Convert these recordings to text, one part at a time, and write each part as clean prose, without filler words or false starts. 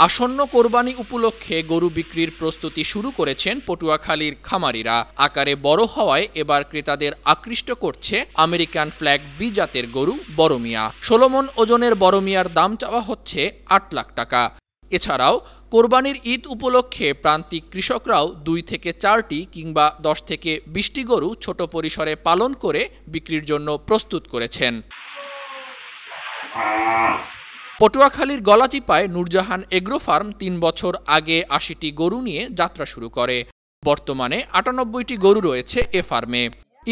আসন্ন কোরবানি উপলক্ষে গরু বিক্রির প্রস্তুতি শুরু করেছেন পটুয়াখালীর খামারিরা। আকারে বড় হওয়ায় এবার ক্রেতাদের আকৃষ্ট করছে আমেরিকান ফ্ল্যাগ বি জাতের গরু বড় মিয়া। ১৬ মণ ওজনের বড় মিয়ার দাম চাওয়া হচ্ছে ৮ লাখ টাকা। এছাড়াও কোরবানির ঈদ উপলক্ষে প্রান্তিক কৃষকরাও ২ থেকে ৪টি কিংবা ১০ থেকে ২০টি গরু ছোট পরিসরে পালন করে বিক্রির জন্য প্রস্তুত করেছেন। পটুয়াখালীর গলাচিপায় নূরজাহান এগ্রো ফার্ম ৩ বছর আগে ৮০টি গরু নিয়ে যাত্রা শুরু করে। বর্তমানে ৯৮টি গরু রয়েছে এ ফার্মে।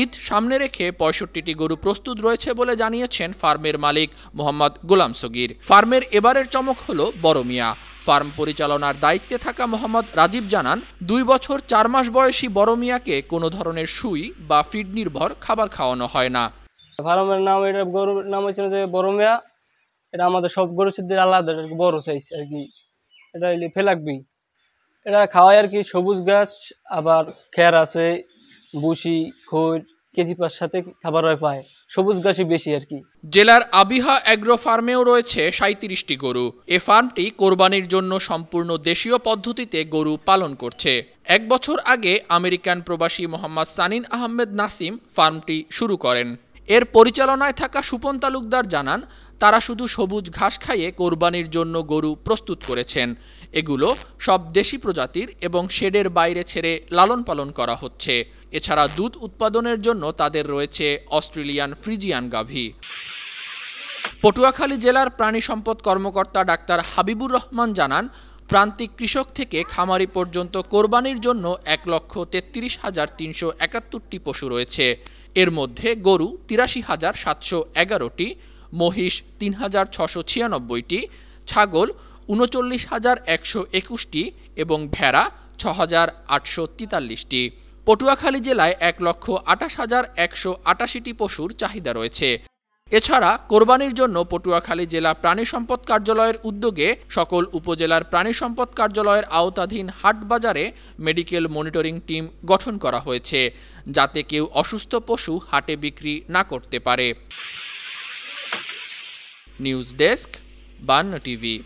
ঈদ সামনে রেখে ৬৫টি গরু প্রস্তুত রয়েছে বলে জানিয়েছেন ফার্মের মালিক মোহাম্মদ গোলাম সগীর। ফার্মের এবারের চমক হলো বড় মিয়া। ফার্ম পরিচালনার দায়িত্বে থাকা মোহাম্মদ রাজীব জানান, ২ বছর ৪ মাস বয়সী বড় মিয়াকে কোনো ধরনের সুই বা ফিড নির্ভর খাবার খাওয়ানো হয় না। ফার্মের নাম, এটা গরুর নাম হচ্ছে যে বড় মিয়া। এটা আমাদের সব গরু সিদ্ধের আলাদা বড় সাইজ আর কি। এটা হইলে ফেলাকবি। এটা খাওয়ায় আর কি সবুজ ঘাস, আবার খের আছে, বুসি, খৈর, কেজিপার সাথে খাবার পায়। সবুজ ঘাসই বেশি আর কি। জেলার আবিহা এগ্রো ফার্মেও রয়েছে ৩৭টি গরু। এ ফার্মটি কোরবানির জন্য সম্পূর্ণ দেশীয় পদ্ধতিতে গরু পালন করছে। ১ বছর আগে আমেরিকান প্রবাসী মোহাম্মদ সানিন আহমেদ নাসিম ফার্মটি শুরু করেন। এর পরিচালনায় থাকা সুপন তালুকদার জানান, তারা শুধু সবুজ ঘাস খাইয়ে কোরবানির জন্য গরু প্রস্তুত করেছেন। এগুলো সব দেশি প্রজাতির এবং শেডের বাইরে ছেড়ে লালন পালন করা হচ্ছে। এছাড়া দুধ উৎপাদনের জন্য তাদের রয়েছে অস্ট্রেলিয়ান ফ্রিজিয়ান গাভী। পটুয়াখালী জেলার প্রাণী সম্পদ কর্মকর্তা ডাক্তার হাবিবুর রহমান জানান, প্রান্তিক কৃষক থেকে খামারি পর্যন্ত কোরবানির জন্য ১,৩৩,৩৭১টি পশু রয়েছে। এর মধ্যে গরু ৮৩,৭১১টি, মহিষ ৩,৬৯৬টি, ছাগল ৩৯,১২১টি এবং ভেড়া ৬,৮৪৩টি। পটুয়াখালী জেলায় ১,২৮,১৮৮টি পশুর চাহিদা রয়েছে। এছাড়া কোরবানির জন্য পটুয়াখালী জেলা প্রাণী সম্পদ কার্যালয়ের উদ্যোগে সকল উপজেলার প্রাণী সম্পদ কার্যালয়ের আওতাধীন হাট বাজারে মেডিকেল মনিটরিং টিম গঠন করা হয়েছে, যাতে কেউ অসুস্থ পশু হাটে বিক্রি না করতে পারে। News desk, ৫২ TV.